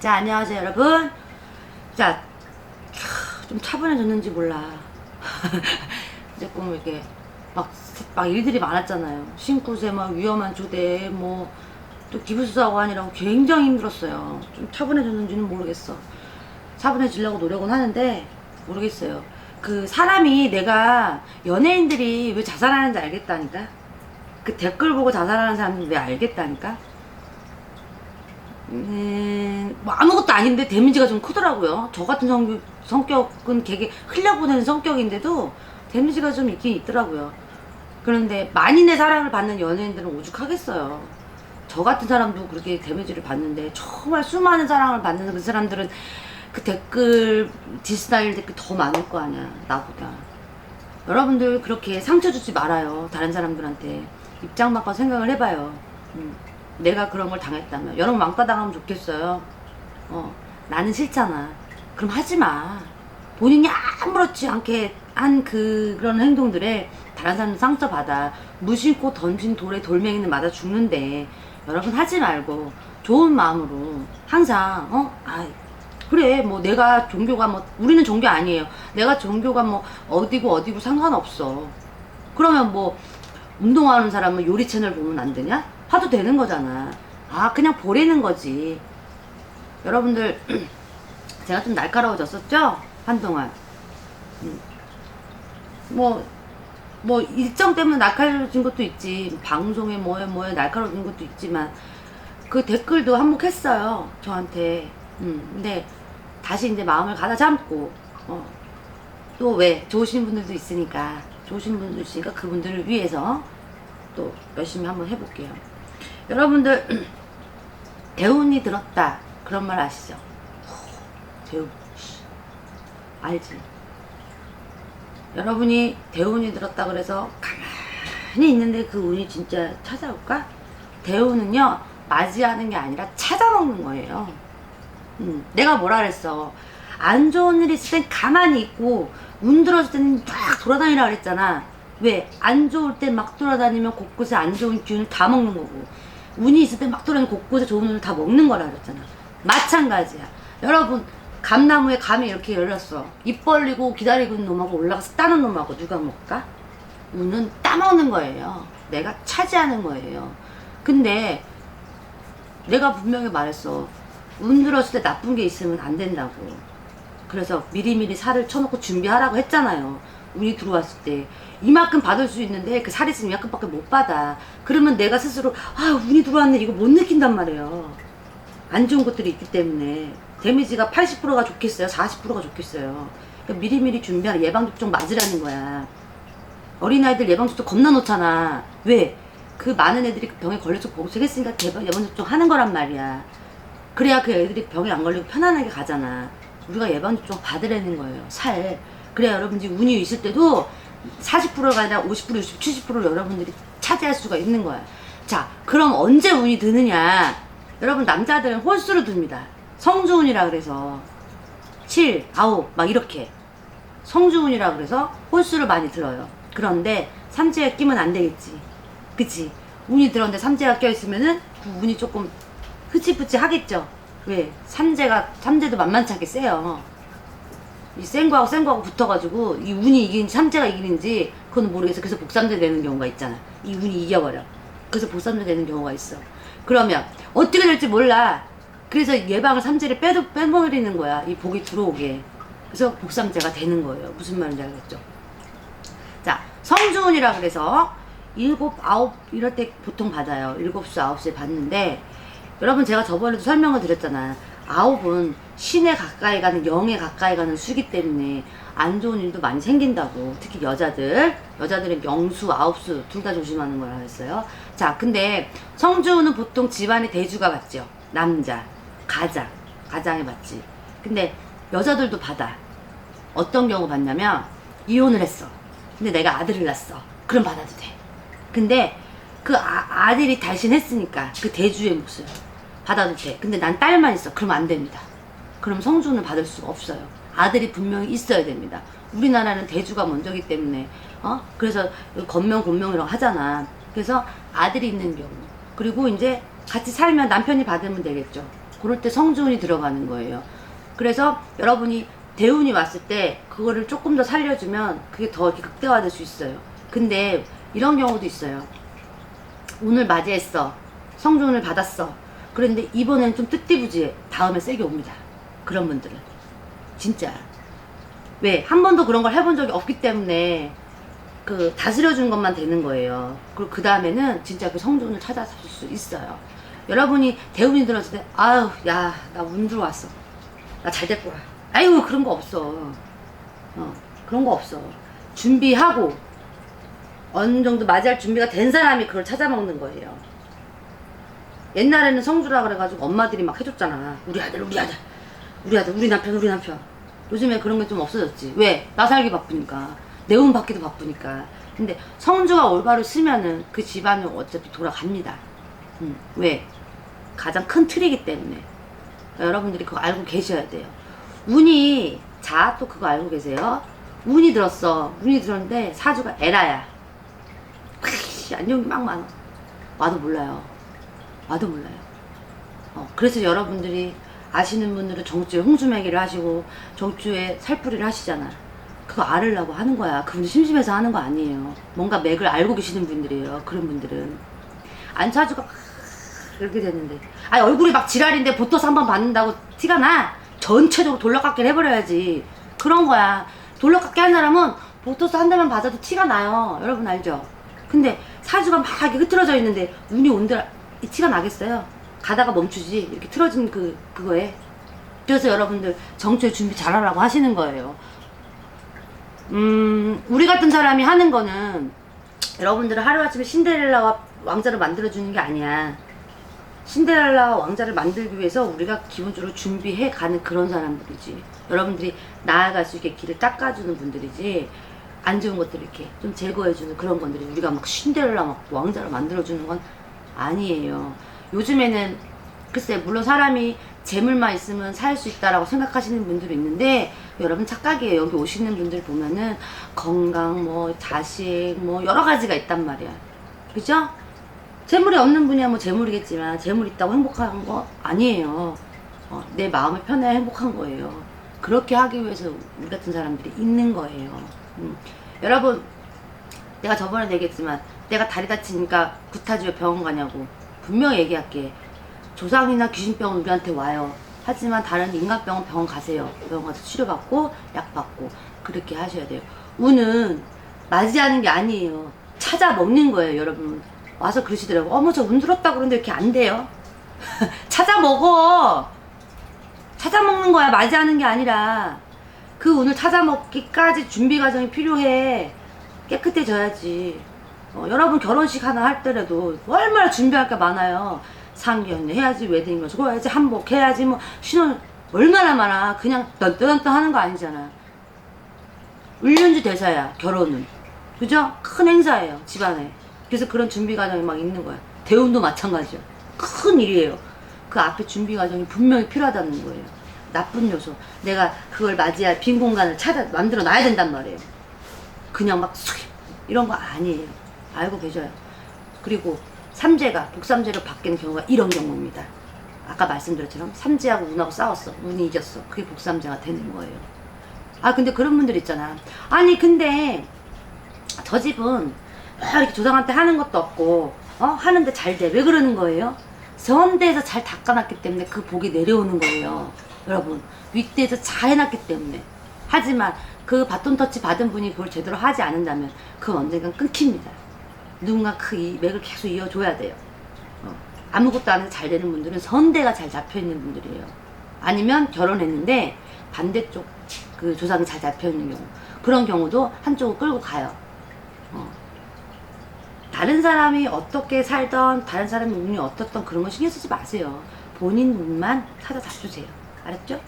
자, 안녕하세요, 여러분. 자, 좀 차분해졌는지 몰라. 조금 이렇게 막 일들이 많았잖아요. 신구세, 막 위험한 조대, 뭐, 또 기부수사고 하느라고 굉장히 힘들었어요. 좀 차분해졌는지는 모르겠어. 차분해지려고 노력은 하는데, 모르겠어요. 그 사람이 내가 연예인들이 왜 자살하는지 알겠다니까? 그 댓글 보고 자살하는 사람들 왜 알겠다니까? 뭐 아무것도 아닌데 데미지가 좀 크더라고요. 저 같은 성격은 되게 흘려보내는 성격인데도 데미지가 좀 있긴 있더라고요. 그런데 만인의 사랑을 받는 연예인들은 오죽하겠어요. 저 같은 사람도 그렇게 데미지를 받는데 정말 수많은 사랑을 받는 그 사람들은 그 댓글 디스다일 댓글 더 많을 거 아니야, 나보다. 여러분들 그렇게 상처 주지 말아요. 다른 사람들한테 입장 바꿔 생각을 해봐요. 내가 그런 걸 당했다면 여러분 왕따 당하면 좋겠어요. 나는 싫잖아. 그럼 하지 마. 본인이 아무렇지 않게 한 그런 행동들에 다른 사람 상처받아. 무심코 던진 돌에 돌멩이는 맞아 죽는데 여러분 하지 말고 좋은 마음으로 항상 그래, 뭐 내가 종교가 뭐 우리는 종교 아니에요. 내가 종교가 뭐 어디고 상관없어. 그러면 뭐 운동하는 사람은 요리 채널 보면 안 되냐? 봐도 되는 거잖아. 그냥 보내는 거지. 여러분들 제가 좀 날카로워졌었죠? 한동안. 뭐 일정 때문에 날카로워진 것도 있지. 방송에 뭐에 날카로워진 것도 있지만 그 댓글도 한몫했어요, 저한테. 근데 다시 이제 마음을 가다 잡고 또 왜 좋으신 분들도 있으니까 그분들을 위해서 또 열심히 한번 해볼게요. 여러분들 대운이 들었다 그런 말 아시죠? 대운 알지? 여러분이 대운이 들었다 그래서 가만히 있는데 그 운이 진짜 찾아올까? 대운은요 맞이하는 게 아니라 찾아먹는 거예요. 내가 뭐라 그랬어? 안 좋은 일 있을 땐 가만히 있고 운 들었을 때는 막 돌아다니라 그랬잖아. 왜? 안 좋을 때 막 돌아다니면 곳곳에 안 좋은 기운을 다 먹는 거고, 운이 있을 때 막 돌아다니면 곳곳에 좋은 운을 다 먹는 거라 그랬잖아. 마찬가지야. 여러분, 감나무에 감이 이렇게 열렸어. 입 벌리고 기다리고 있는 놈하고 올라가서 따는 놈하고 누가 먹을까? 운은 따먹는 거예요. 내가 차지하는 거예요. 근데 내가 분명히 말했어. 운 들었을 때 나쁜 게 있으면 안 된다고. 그래서 미리미리 살을 쳐놓고 준비하라고 했잖아요. 운이 들어왔을 때 이만큼 받을 수 있는데 그 살 있으면 이만큼밖에 못 받아. 그러면 내가 스스로 운이 들어왔네 이거 못 느낀단 말이에요. 안 좋은 것들이 있기 때문에 데미지가 80%가 좋겠어요? 40%가 좋겠어요? 그러니까 미리미리 준비하라. 예방접종 맞으라는 거야. 어린아이들 예방접종 겁나 놓잖아. 왜? 그 많은 애들이 그 병에 걸려서 고생했으니까 예방접종 하는 거란 말이야. 그래야 그 애들이 병에 안 걸리고 편안하게 가잖아. 우리가 예방접종 받으라는 거예요. 살. 그래야 여러분들이 운이 있을 때도 40%가 아니라 50%, 60%, 70%를 여러분들이 차지할 수가 있는 거야. 자, 그럼 언제 운이 드느냐? 여러분 남자들은 홀수로 듭니다. 성주운이라 그래서 7, 9 막 이렇게 성주운이라 그래서 홀수를 많이 들어요. 그런데 삼재가 끼면 안 되겠지. 그치? 운이 들었는데 삼재가 껴있으면은 그 운이 조금 흐치부치 하겠죠. 왜? 삼재도 만만치 않게 세요. 이 센 거하고 붙어가지고 이 운이 이기는지 삼재가 이기는지 그건 모르겠어. 그래서 복삼재 되는 경우가 있잖아. 이 운이 이겨버려. 그래서 복삼재 되는 경우가 있어. 그러면 어떻게 될지 몰라. 그래서 예방을 삼재를 빼버리는 거야. 이 복이 들어오게. 그래서 복삼재가 되는 거예요. 무슨 말인지 알겠죠? 자, 성주운이라 그래서 7, 9 이럴 때 보통 받아요. 7시, 9시에 받는데 여러분 제가 저번에도 설명을 드렸잖아. 9은 신에 가까이 가는 영에 가까이 가는 수기 때문에 안 좋은 일도 많이 생긴다고. 특히 여자들은 영수, 9수 둘 다 조심하는 거라 했어요. 자, 근데 성주는 보통 집안에 대주가 받죠. 남자, 가장에 받지. 근데 여자들도 받아. 어떤 경우 받냐면 이혼을 했어. 근데 내가 아들을 낳았어. 그럼 받아도 돼. 근데 그 아들이 달신했으니까 그 대주의 몫을 받아도 돼. 근데 난 딸만 있어. 그러면 안 됩니다. 그럼 성주는 받을 수가 없어요. 아들이 분명히 있어야 됩니다. 우리나라는 대주가 먼저기 때문에 그래서 건명곤명이라고 하잖아. 그래서 아들이 있는 경우 그리고 이제 같이 살면 남편이 받으면 되겠죠. 그럴 때 성주운이 들어가는 거예요. 그래서 여러분이 대운이 왔을 때 그거를 조금 더 살려주면 그게 더 이렇게 극대화될 수 있어요. 근데 이런 경우도 있어요. 운을 맞이했어. 성주운을 받았어. 그런데 이번엔 좀 뜻띠부지해. 다음에 세게 옵니다. 그런 분들은. 진짜. 왜? 한 번도 그런 걸 해본 적이 없기 때문에 그 다스려주는 것만 되는 거예요. 그리고 그 다음에는 진짜 그 성주운을 찾아줄 수 있어요. 여러분이 대운이 들었을 때 아유 야 나 운 들어왔어. 나 잘 될 거야. 아유 그런 거 없어. 그런 거 없어. 준비하고 어느 정도 맞이할 준비가 된 사람이 그걸 찾아먹는 거예요. 옛날에는 성주라 그래가지고 엄마들이 막 해줬잖아. 우리 아들 우리 아들 우리 아들 우리 남편 우리 남편. 요즘에 그런 게 좀 없어졌지. 왜? 나 살기 바쁘니까. 내 운 받기도 바쁘니까. 근데 성주가 올바로 쓰면은 그 집안은 어차피 돌아갑니다. 왜? 가장 큰 틀이기 때문에. 그러니까 여러분들이 그거 알고 계셔야 돼요. 운이, 자, 또 그거 알고 계세요? 운이 들었어. 운이 들었는데 사주가 에라야. 안정이 막 많아. 와도 몰라요. 와도 몰라요. 그래서 여러분들이 아시는 분들은 정주에 홍주매기를 하시고 정주에 살풀이를 하시잖아. 그거 알으려고 하는 거야. 그분이 심심해서 하는 거 아니에요. 뭔가 맥을 알고 계시는 분들이에요. 그런 분들은. 안차주가 이렇게 됐는데 아니 얼굴이 막 지랄인데 보토스 한번 받는다고 티가 나? 전체적으로 돌려깎기를 해버려야지. 그런 거야. 돌려깎기 한 사람은 보토스 한 대만 받아도 티가 나요. 여러분 알죠? 근데 사주가 막 이렇게 흐트러져 있는데 운이 온들 티가 나겠어요? 가다가 멈추지. 이렇게 틀어진 그거에. 그래서 여러분들 정초에 준비 잘하라고 하시는 거예요. 우리 같은 사람이 하는 거는 여러분들은 하루아침에 신데렐라와 왕자를 만들어주는 게 아니야. 신데렐라와 왕자를 만들기 위해서 우리가 기본적으로 준비해 가는 그런 사람들이지. 여러분들이 나아갈 수 있게 길을 닦아주는 분들이지. 안 좋은 것들을 이렇게 좀 제거해주는 그런 분들이 우리가 막 신데렐라 막 왕자를 만들어주는 건 아니에요. 요즘에는 글쎄 물론 사람이 재물만 있으면 살 수 있다라고 생각하시는 분들이 있는데 여러분 착각이에요. 여기 오시는 분들 보면은 건강 뭐 자식 뭐 여러 가지가 있단 말이야. 그죠? 재물이 없는 분이야 뭐 재물이겠지만 재물 있다고 행복한 거 아니에요. 내 마음이 편해야 행복한 거예요. 그렇게 하기 위해서 우리 같은 사람들이 있는 거예요. 여러분 내가 저번에 얘기했지만 내가 다리 다치니까 구타주에 병원 가냐고 분명히 얘기할게. 조상이나 귀신병은 우리한테 와요. 하지만 다른 인간병은 병원 가세요. 병원 가서 치료받고 약 받고 그렇게 하셔야 돼요. 운은 맞이하는 게 아니에요. 찾아 먹는 거예요. 여러분 와서 그러시더라고. 어머 저 운 들었다 그러는데 이렇게 안 돼요. 찾아 먹어. 찾아 먹는 거야. 맞이하는 게 아니라 그 운을 찾아 먹기까지 준비 과정이 필요해. 깨끗해져야지. 여러분 결혼식 하나 할 때라도 얼마나 준비할 게 많아요. 상견 해야지, 웨딩 드레스 해야지, 한복 해야지, 뭐 신혼 얼마나 많아. 그냥 넌떠넌떠 하는 거 아니잖아. 을륜주 대사야 결혼은. 그죠? 큰 행사예요 집안에. 그래서 그런 준비 과정이 막 있는 거야. 대운도 마찬가지야. 큰 일이에요. 그 앞에 준비 과정이 분명히 필요하다는 거예요. 나쁜 요소. 내가 그걸 맞이할 빈 공간을 만들어 놔야 된단 말이에요. 그냥 막 이런 거 아니에요. 알고 계셔요. 그리고 삼재가 복삼재로 바뀌는 경우가 이런 경우입니다. 아까 말씀드렸처럼 삼재하고 운하고 싸웠어. 운이 이겼어. 그게 복삼재가 되는 거예요. 아 근데 그런 분들 있잖아. 아니 근데 저 집은 이렇게 조상한테 하는 것도 없고 하는데 잘 돼. 왜 그러는 거예요? 선대에서 잘 닦아놨기 때문에 그 복이 내려오는 거예요. 여러분 윗대에서 잘 해놨기 때문에. 하지만 그 바톤 터치 받은 분이 그걸 제대로 하지 않는다면 그건 언젠간 끊깁니다. 누군가 그 맥을 계속 이어줘야 돼요. 아무것도 안 해도 잘 되는 분들은 선대가 잘 잡혀있는 분들이에요. 아니면 결혼했는데 반대쪽 그 조상이 잘 잡혀있는 경우. 그런 경우도 한쪽을 끌고 가요. 다른 사람이 어떻게 살던 다른 사람의 운이 어떻던 그런 거 신경 쓰지 마세요. 본인 운만 찾아 잡수세요. 알았죠?